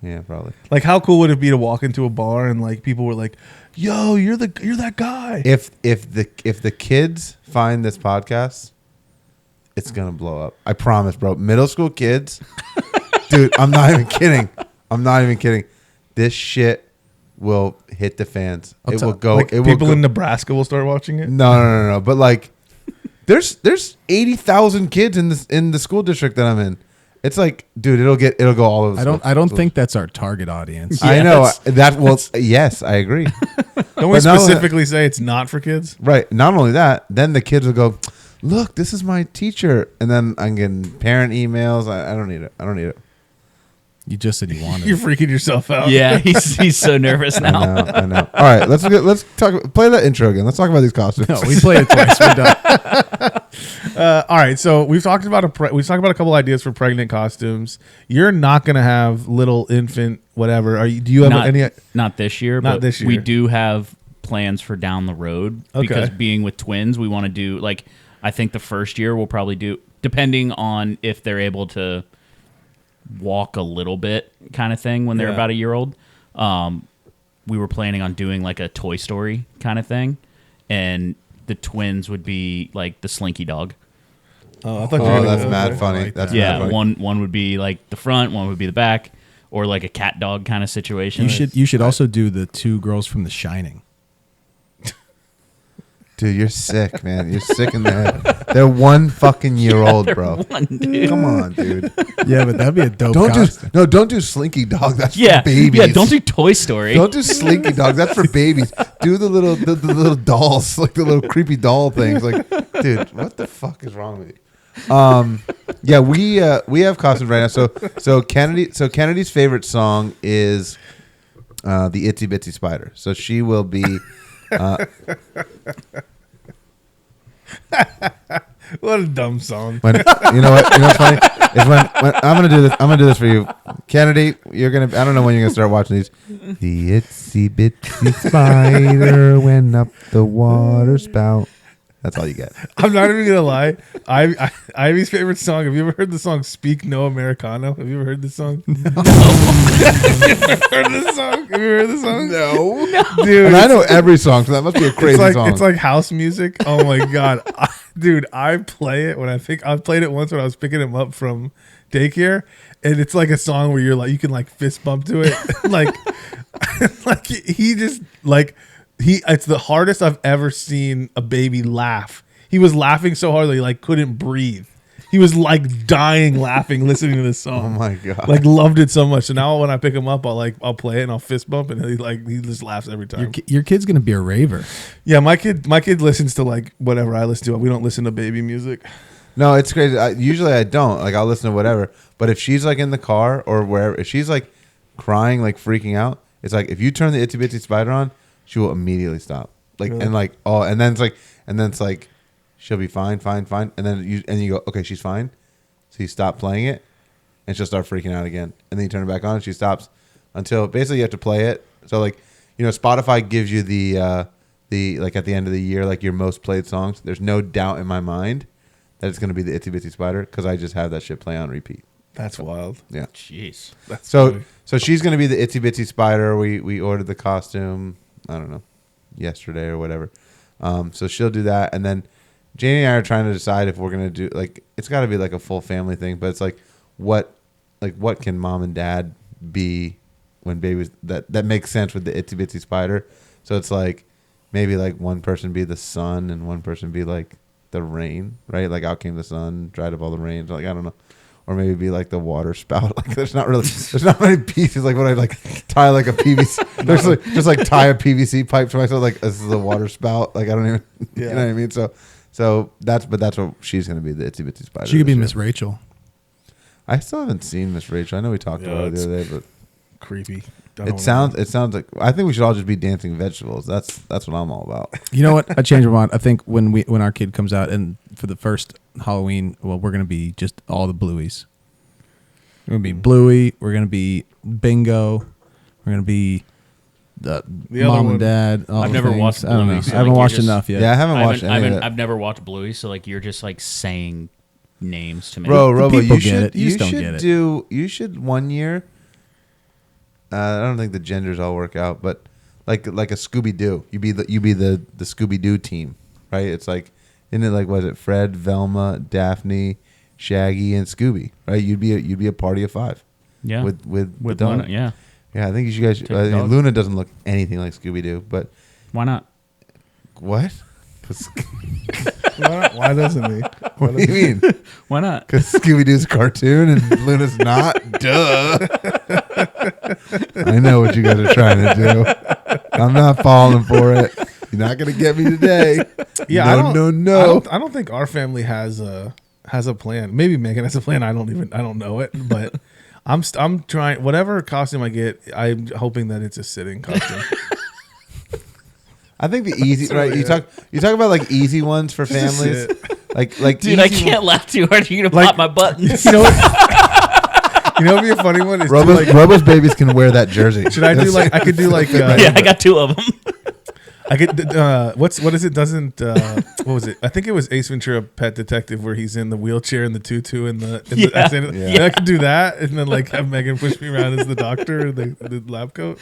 Yeah, probably. Like how cool would it be to walk into a bar and like people were like, "Yo, you're that guy." If the kids find this podcast, it's gonna blow up. I promise, bro. Middle school kids, dude. I'm not even kidding. This shit will hit the fans. It will go. Like it will people go. in Nebraska will start watching it. No. But like, there's 80,000 kids in the school district that I'm in. It's like, dude, it'll go all over. I don't think that's our target audience. I know that. Well, yes, I agree. Don't we specifically say it's not for kids? Right. Not only that, then the kids will go, look, this is my teacher, and then I'm getting parent emails. I don't need it. You just said you wanted. You're freaking yourself out. Yeah, he's so nervous now. I know. All right, let's talk. Play that intro again. Let's talk about these costumes. No, we played it twice. We're done. All right, so we've talked about a couple ideas for pregnant costumes. You're not gonna have little infant whatever. Do you have any? Not this year. Not but this year. We do have plans for down the road because being with twins, we want to do like I think the first year we'll probably do depending on if they're able to walk a little bit kind of thing when they're about a year old. We were planning on doing like a Toy Story kind of thing, and the twins would be like the Slinky Dog. Oh, I thought you were that's mad funny. Like That's that. mad funny. One would be like the front, one would be the back, or like a cat dog kind of situation. You should also do the two girls from The Shining. Dude, you're sick, man. You're sick in the head. They're 1 fucking year old, bro. Dude. Come on, dude. Yeah, but that'd be a dope costume. Don't do Slinky Dog. That's Yeah, for babies. yeah. Don't do Toy Story. Don't do Slinky Dog. That's for babies. Do the little dolls, like the little creepy doll things. Like, dude, what the fuck is wrong with you? Yeah, we have costumes right now. So Kennedy's favorite song is the Itsy Bitsy Spider. So she will be. What a dumb song. When, you know what's funny is when I'm gonna do this for you, Kennedy. You're gonna. I don't know when you're gonna start watching these. The itsy bitsy spider went up the water spout. That's all you get. I'm not even gonna lie. Ivy's favorite song. Have you ever heard the song "Speak No Americano"? Have you ever heard this song? No. Have you ever heard this song? No. Dude, And I know every song, so that must be a crazy song. It's like house music. Oh my god, dude! I play it when I played it once when I was picking him up from daycare, and it's like a song where you're like you can like fist bump to it, like he just like. It's the hardest I've ever seen a baby laugh. He was laughing so hard that he like couldn't breathe. He was like dying laughing listening to this song. Oh my god! Like loved it so much. So now when I pick him up, I'll play it and I'll fist bump and he just laughs every time. Your kid's gonna be a raver. Yeah, my kid listens to like whatever I listen to. We don't listen to baby music. No, it's crazy. Usually I don't. Like I'll listen to whatever. But if she's like in the car or wherever, if she's like crying, like freaking out, it's like if you turn the Itsy Bitsy Spider on, she will immediately stop. Like Really? and then it's like she'll be fine, and then you go, okay, she's fine. So you stop playing it, and she'll start freaking out again. And then you turn it back on, and she stops until basically you have to play it. So like Spotify gives you the like at the end of the year like your most played songs. There's no doubt in my mind that it's gonna be the Itsy Bitsy Spider because I just have that shit play on repeat. That's wild. Yeah. Jeez. That's So funny. so she's gonna be the Itsy Bitsy Spider. We ordered the costume. I don't know, yesterday or whatever. So she'll do that, and then Janie and I are trying to decide if we're gonna do like it's got to be like a full family thing, but it's like what can mom and dad be when babies that makes sense with the Itsy Bitsy Spider. So it's like maybe like one person be the sun and one person be like the rain, right? Like out came the sun, dried up all the rain. Like I don't know. Or maybe be like the water spout. Like there's not many pieces. Like when I like tie like a PVC, there's like just like tie a PVC pipe to myself. Like this is the water spout. Like I don't even, you know what I mean. So that's what she's gonna be, the Itsy Bitsy Spider. She could be this year. Miss Rachel. I still haven't seen Miss Rachel. I know we talked about it the other day, but Creepy. it sounds like I think we should all just be dancing vegetables. That's what I'm all about. You know what? I changed my mind. I think when our kid comes out and for the first Halloween, well, we're gonna be just all the blueies. We're gonna be Bluey. We're gonna be Bingo. We're gonna be the other mom one. and dad. all I've the never things. watched I don't know. Bluey, so I haven't like, watched you're just- enough yet. Yeah, I haven't watched any of it. I've never watched Bluey, so like you're just like saying names to me. Bro, Robo, people you get should it. You you just don't should get it. do you should one year. I don't think the genders all work out, but like a Scooby Doo, you be the Scooby Doo team, right? It's like, isn't it like, was it Fred, Velma, Daphne, Shaggy, and Scooby, right? You'd be a party of 5. yeah, with the dog. Luna, yeah. Yeah, I think you guys. Take the dog. Luna doesn't look anything like Scooby Doo, but Why not? what? 'Cause- Why doesn't he? what do you mean? Why not? Because Scooby Doo's a cartoon and Luna's not. Duh. I know what you guys are trying to do. I'm not falling for it. You're not gonna get me today. Yeah, no. I don't think our family has a plan. Maybe Megan has a plan. I don't know it, but I'm trying. Whatever costume I get, I'm hoping that it's a sitting costume. I think the easy right. You talk about like easy ones for families. Like Dude, I easy can't laugh too hard. You're gonna Like- pop my buttons. You know what? You know what'd be a funny one is do Robo's babies can wear that jersey. should I do like I could do like Yeah, I got 2 of them. I could what is it doesn't what was it? I think it was Ace Ventura Pet Detective where he's in the wheelchair and the tutu and the Yeah. yeah. I could do that and then like have Megan push me around as the doctor the lab coat.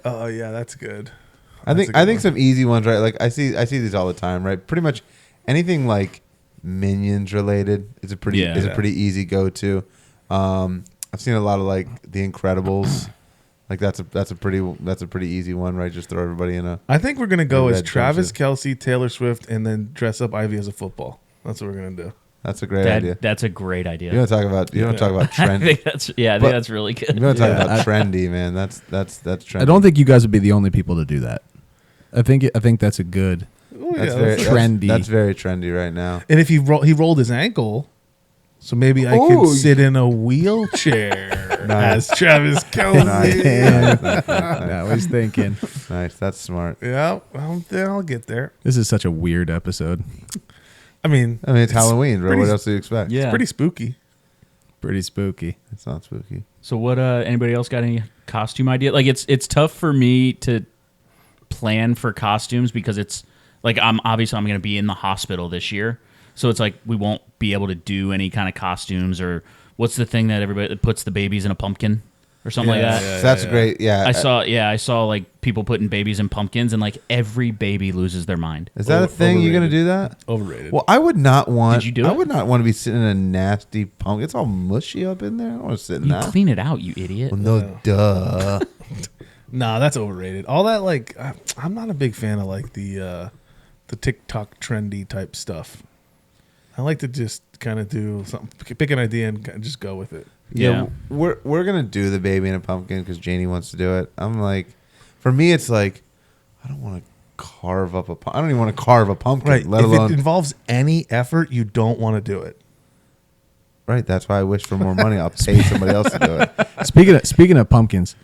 Oh yeah, that's good. I That's think a good one. some easy ones, right? Like I see these all the time, right? Pretty much anything like Minions related is a pretty easy go to. I've seen a lot of like The Incredibles. Like that's a pretty easy one, right? Just throw everybody in a. I think we're gonna go Red as Travis jumpsuit. Kelce, Taylor Swift, and then dress up Ivy as a football. That's what we're gonna do. That's a great idea. That's a great idea. You want to talk about I trend? think that's I think But- that's really good. You want to talk Yeah, about trendy, man? That's trendy. I don't think you guys would be the only people to do that. I think that's a good. Oh, that's yeah, very that's- trendy. That's very trendy right now. and if he rolled his ankle, so maybe I Oh, can sit in a wheelchair Nice. as Travis Kelce. Nice. I was thinking. Nice. That's smart. Yeah, I'll get there. This is such a weird episode. I mean, It's Halloween, bro. pretty- What else do you expect? Yeah. pretty spooky. Pretty spooky. It's not spooky. So what? Anybody else got any costume idea? Like it's tough for me to plan for costumes because it's like I'm going to be in the hospital this year, so it's like we won't be able to do any kind of costumes or what's the thing that everybody that puts the babies in a pumpkin or something like that. So that's great. Yeah. I saw like people putting babies in pumpkins and like every baby loses their mind. Is that a thing? You're gonna do that? Overrated. Well, I would not want. Did you do I it? would not want to be sitting in a nasty pumpkin. It's all mushy up in there. I don't want to sit in You that. clean it out, you idiot. Well, no, duh. Nah, that's overrated. All that like, I'm not a big fan of like the TikTok trendy type stuff. I like to just kind of do something, pick an idea and kinda just go with it. Yeah. We're gonna do the baby in a pumpkin because Janie wants to do it. I'm like, for me, it's like, I don't want to carve up I don't even want to carve a pumpkin, Right. let if alone. it involves any effort, you don't want to do it. Right. That's why I wish for more money. I'll pay somebody else to do it. Speaking of pumpkins,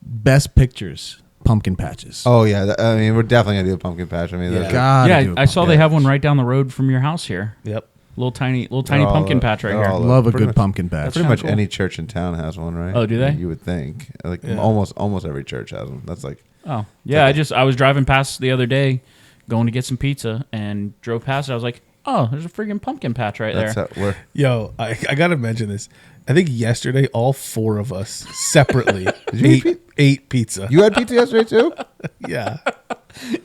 best pictures, pumpkin patches. Oh yeah. I mean, we're definitely gonna do a pumpkin patch. I mean, Yeah. God, I saw they have one right down the road from your house here. Yep. Little tiny all, pumpkin patch right they're here. all- Love a pretty good much- pumpkin patch. Pretty kinda much cool. any church in town has one, right? Oh, do they? You would think. Like Yeah. almost every church has one. That's like. Oh, yeah. I was driving past the other day, going to get some pizza, and drove past it. I was like, oh, there's a freaking pumpkin patch right there. That's how we're. Yo, I gotta mention this. I think yesterday, all 4 of us separately you eat ate pizza. You had pizza yesterday too? Yeah.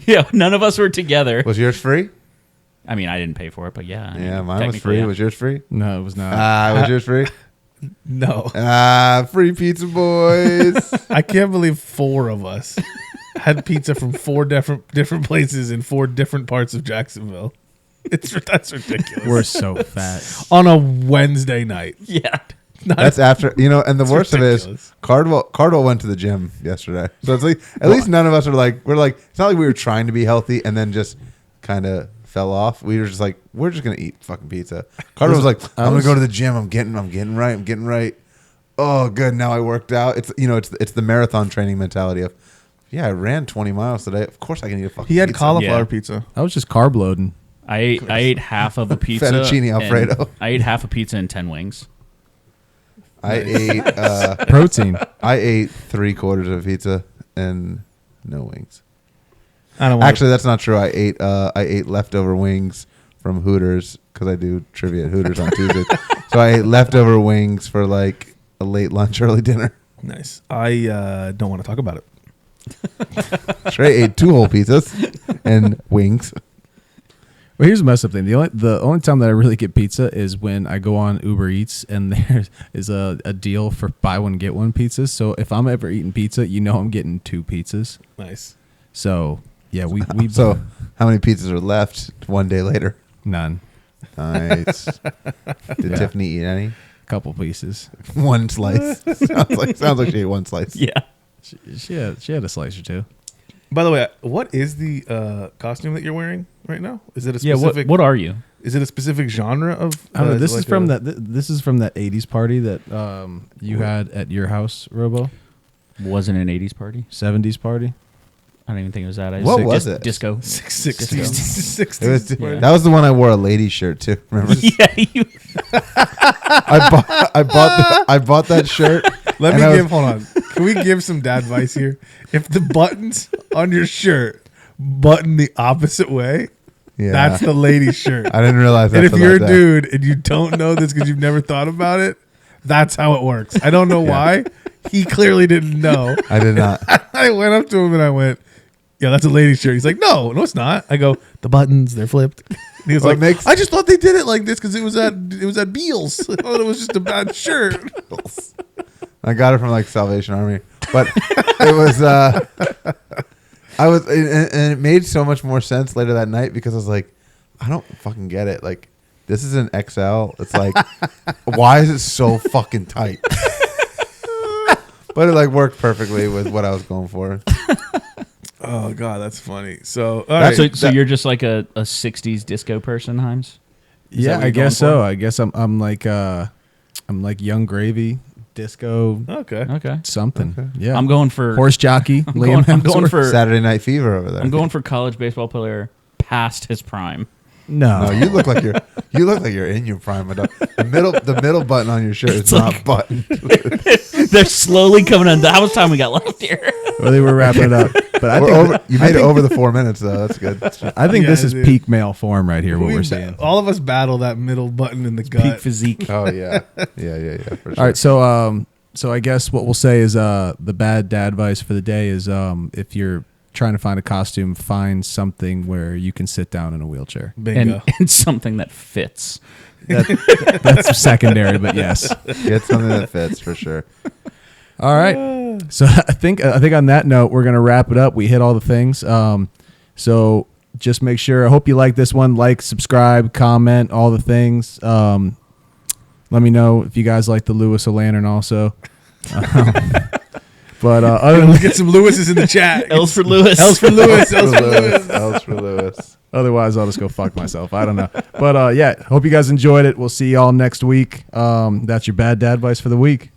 Yeah, none of us were together. Was yours free? I mean, I didn't pay for it, but yeah. I mean, Yeah, mine was technically, free. yeah. Was yours free? No, it was not. Was yours free? No. Free pizza, boys. I can't believe 4 of us had pizza from 4 different places in 4 different parts of Jacksonville. That's ridiculous. We're so fat. On a Wednesday night. Yeah. That's after and the It's worst of it is ridiculous. Cardwell went to the gym yesterday, so it's like at least none of us are like we're like it's not like we were trying to be healthy and then just kind of fell off. We were just like we're just gonna eat fucking pizza. Cardwell was like I'm gonna go to the gym. I'm getting right. Oh, good. Now I worked out. It's it's the marathon training mentality of I ran 20 miles today. Of course I can eat a fucking. He had pizza. cauliflower Yeah. pizza. I was just carb loading. I ate half of a pizza. Fettuccine and Alfredo. I ate half a pizza and 10 wings. I ate Protein. I ate 3/4 of a pizza and no wings. I don't want Actually, that's not true. I ate leftover wings from Hooters because I do trivia at Hooters on Tuesdays. So I ate leftover wings for like a late lunch, early dinner. Nice. I don't want to talk about it. Trey ate 2 whole pizzas and wings. Well, here's the messed up thing. The only time that I really get pizza is when I go on Uber Eats and there is a deal for buy one get one pizzas. So if I'm ever eating pizza, I'm getting 2 pizzas. Nice. So yeah, we So how many pizzas are left 1 day later? none. Nice. Did Tiffany eat any? Couple pieces. 1 slice. sounds like she ate 1 slice. Yeah. She had a slice or 2. By the way, what is the costume that you're wearing right now? Is it a Yeah. specific? What are you? Is it a specific genre of? I don't know. This it is like from a- that. This is from that '80s party that you had at your house, Robo. Wasn't an '80s party. '70s party. I don't even think it was that. I What just- was dis- it? Disco. 60s. It was, Yeah. That was the one I wore a lady shirt too. Remember? Yeah. You. I bought that shirt. Let and me I was- give. Hold on. Can we give some dadvice here? If the buttons on your shirt button the opposite way, Yeah. that's the lady's shirt. I didn't realize that. And if till you're a that day. dude and you don't know this because you've never thought about it, that's how it works. I don't know why. He clearly didn't know. I did not. I went up to him and I went, "Yeah, that's a lady's shirt." He's like, "No, it's not." I go, "The buttons, they're flipped." And he was Well, like, it makes- "I just thought they did it like this because it was at Beals. I thought it was just a bad shirt." I got it from like Salvation Army, but it was. And it made so much more sense later that night because I was like, I don't fucking get it. Like, this is an XL. It's like, why is it so fucking tight? But it like worked perfectly with what I was going for. Oh God, that's funny. So, all right. So you're just like a '60s disco person, Himes? Is that Yeah, what I you're guess going so. for? I guess I'm like Young Gravy, disco, okay. Okay. something. Okay. Yeah, I'm going for horse jockey. I'm going Hemsworth. for Saturday Night Fever over there. I'm going for college baseball player past his prime. No, No, you look like you're in your prime. Adult. The middle button on your shirt is not buttoned. They're slowly coming on. How much time we got left here? well, they were wrapping it up. But I We're think over, you made it over the 4 minutes though. That's good. I think Yeah, this is dude. peak male form right here. What we're seeing. All of us battle that middle button in the gut. Peak physique. Oh yeah, yeah. For sure. All right, so I guess what we'll say is the bad dad advice for the day is if you're trying to find a costume, find something where you can sit down in a wheelchair. Bingo. And something that fits. That's secondary, but yes. Get something that fits for sure. All right. So I think on that note, we're gonna wrap it up. We hit all the things. So just make sure. I hope you like this one. Like, subscribe, comment, all the things. Let me know if you guys like the Lewis a Lantern also. But other than Look at some Lewis's in the chat. L's for Lewis. L's for Lewis. L's for Lewis. L's for Lewis. otherwise, I'll just go fuck myself. I don't know. But yeah, hope you guys enjoyed it. We'll see y'all next week. That's your bad dad advice for the week.